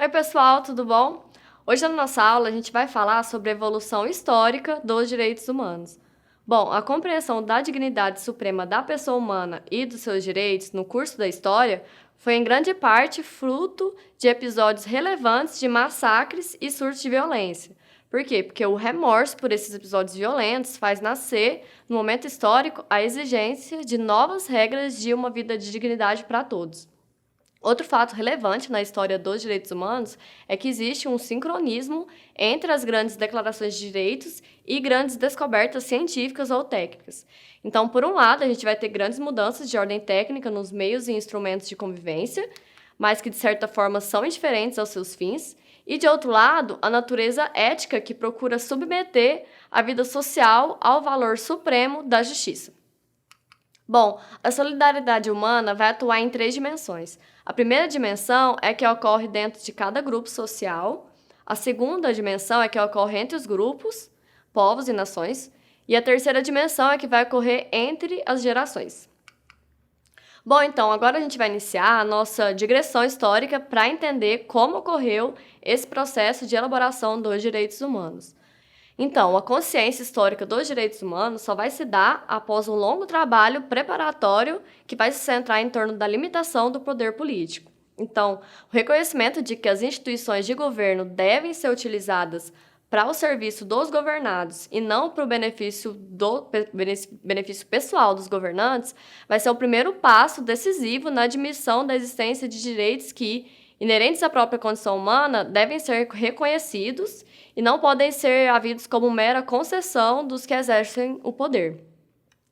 Oi, pessoal, tudo bom? Hoje na nossa aula a gente vai falar sobre a evolução histórica dos direitos humanos. Bom, a compreensão da dignidade suprema da pessoa humana e dos seus direitos no curso da história foi em grande parte fruto de episódios relevantes de massacres e surtos de violência. Por quê? Porque o remorso por esses episódios violentos faz nascer, no momento histórico, a exigência de novas regras de uma vida de dignidade para todos. Outro fato relevante na história dos direitos humanos é que existe um sincronismo entre as grandes declarações de direitos e grandes descobertas científicas ou técnicas. Então, por um lado, a gente vai ter grandes mudanças de ordem técnica nos meios e instrumentos de convivência, mas que, de certa forma, são indiferentes aos seus fins. E, de outro lado, a natureza ética que procura submeter a vida social ao valor supremo da justiça. Bom, a solidariedade humana vai atuar em 3 dimensões. A primeira dimensão é que ocorre dentro de cada grupo social. A segunda dimensão é que ocorre entre os grupos, povos e nações. E a terceira dimensão é que vai ocorrer entre as gerações. Bom, então, agora a gente vai iniciar a nossa digressão histórica para entender como ocorreu esse processo de elaboração dos direitos humanos. Então, a consciência histórica dos direitos humanos só vai se dar após um longo trabalho preparatório que vai se centrar em torno da limitação do poder político. Então, o reconhecimento de que as instituições de governo devem ser utilizadas para o serviço dos governados e não para o benefício pessoal dos governantes vai ser o primeiro passo decisivo na admissão da existência de direitos que, inerentes à própria condição humana, devem ser reconhecidos e não podem ser havidos como mera concessão dos que exercem o poder.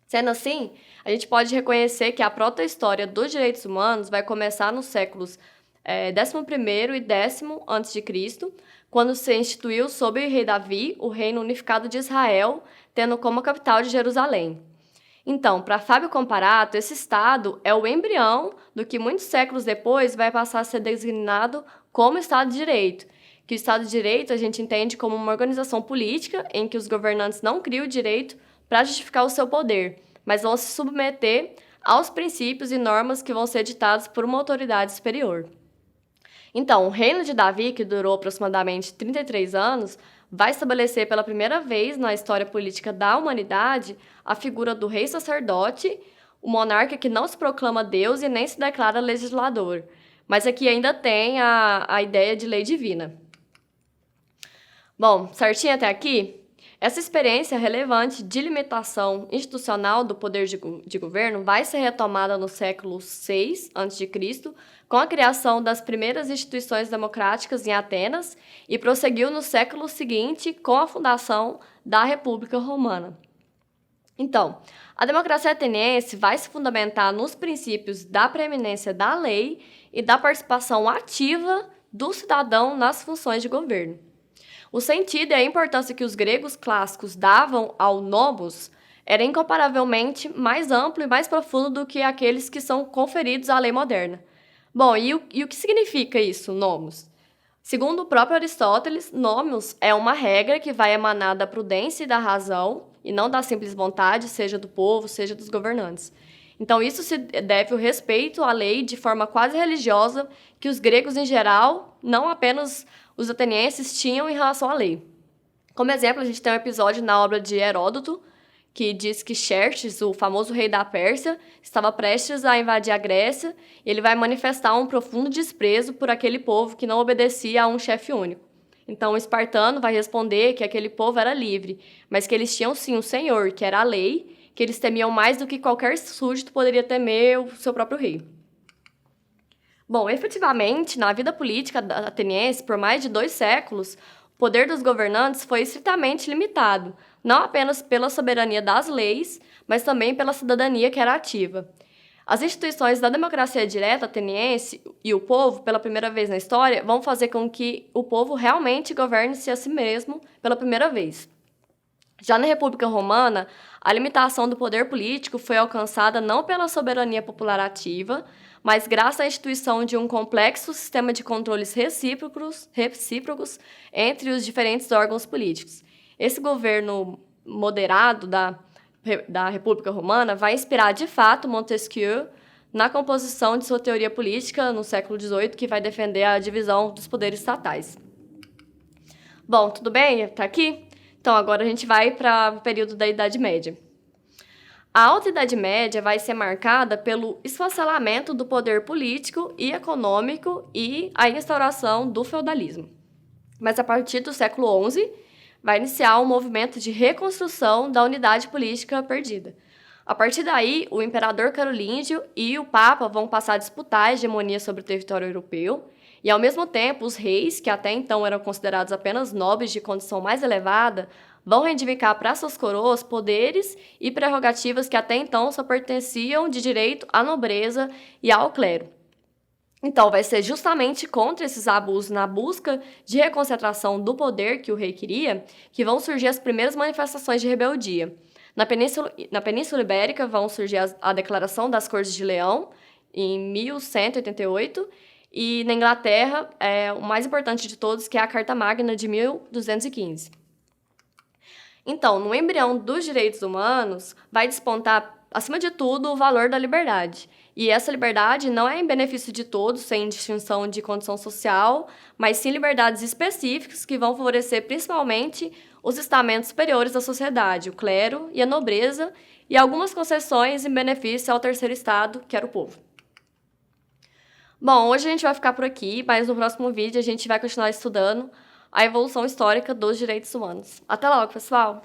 Sendo assim, a gente pode reconhecer que a proto-história dos direitos humanos vai começar nos séculos 11º e 10º a.C., quando se instituiu sob o rei Davi o Reino Unificado de Israel, tendo como capital de Jerusalém. Então, para Fábio Comparato, esse Estado é o embrião do que muitos séculos depois vai passar a ser designado como Estado de Direito, que o Estado de Direito a gente entende como uma organização política em que os governantes não criam o direito para justificar o seu poder, mas vão se submeter aos princípios e normas que vão ser ditados por uma autoridade superior. Então, o reino de Davi, que durou aproximadamente 33 anos, vai estabelecer pela primeira vez na história política da humanidade a figura do rei sacerdote, o monarca que não se proclama Deus e nem se declara legislador, mas aqui ainda tem a ideia de lei divina. Bom, certinho até aqui? Essa experiência relevante de limitação institucional do poder de governo vai ser retomada no século VI a.C., com a criação das primeiras instituições democráticas em Atenas e prosseguiu no século seguinte com a fundação da República Romana. Então, a democracia ateniense vai se fundamentar nos princípios da preeminência da lei e da participação ativa do cidadão nas funções de governo. O sentido e a importância que os gregos clássicos davam ao nomos era incomparavelmente mais amplo e mais profundo do que aqueles que são conferidos à lei moderna. Bom, e o que significa isso, nomos? Segundo o próprio Aristóteles, nomos é uma regra que vai emanar da prudência e da razão, e não da simples vontade, seja do povo, seja dos governantes. Então, isso se deve ao respeito à lei de forma quase religiosa que os gregos em geral, não apenas os atenienses, tinham em relação à lei. Como exemplo, a gente tem um episódio na obra de Heródoto, que diz que Xerxes, o famoso rei da Pérsia, estava prestes a invadir a Grécia e ele vai manifestar um profundo desprezo por aquele povo que não obedecia a um chefe único. Então, o espartano vai responder que aquele povo era livre, mas que eles tinham sim um senhor, que era a lei, que eles temiam mais do que qualquer súdito poderia temer o seu próprio rei. Bom, efetivamente, na vida política ateniense, por mais de 2 séculos, o poder dos governantes foi estritamente limitado, não apenas pela soberania das leis, mas também pela cidadania que era ativa. As instituições da democracia direta ateniense e o povo, pela primeira vez na história, vão fazer com que o povo realmente governe-se a si mesmo pela primeira vez. Já na República Romana, a limitação do poder político foi alcançada não pela soberania popular ativa, mas graças à instituição de um complexo sistema de controles recíprocos entre os diferentes órgãos políticos. Esse governo moderado da República Romana vai inspirar, de fato, Montesquieu na composição de sua teoria política no século XVIII, que vai defender a divisão dos poderes estatais. Bom, tudo bem? Tá aqui? Então, agora a gente vai para o período da Idade Média. A Alta Idade Média vai ser marcada pelo esfacelamento do poder político e econômico e a instauração do feudalismo. Mas a partir do século XI, vai iniciar um movimento de reconstrução da unidade política perdida. A partir daí, o imperador carolíngio e o papa vão passar a disputar a hegemonia sobre o território europeu, e ao mesmo tempo, os reis, que até então eram considerados apenas nobres de condição mais elevada, vão reivindicar para suas coroas poderes e prerrogativas que até então só pertenciam de direito à nobreza e ao clero. Então, vai ser justamente contra esses abusos na busca de reconcentração do poder que o rei queria que vão surgir as primeiras manifestações de rebeldia. Na Península Ibérica vão surgir a Declaração das Cortes de Leão, em 1188, e na Inglaterra, o mais importante de todos, que é a Carta Magna de 1215. Então, no embrião dos direitos humanos, vai despontar, acima de tudo, o valor da liberdade. E essa liberdade não é em benefício de todos, sem distinção de condição social, mas sim liberdades específicas que vão favorecer principalmente os estamentos superiores da sociedade, o clero e a nobreza, e algumas concessões em benefício ao terceiro estado, que era o povo. Bom, hoje a gente vai ficar por aqui, mas no próximo vídeo a gente vai continuar estudando a evolução histórica dos direitos humanos. Até logo, pessoal!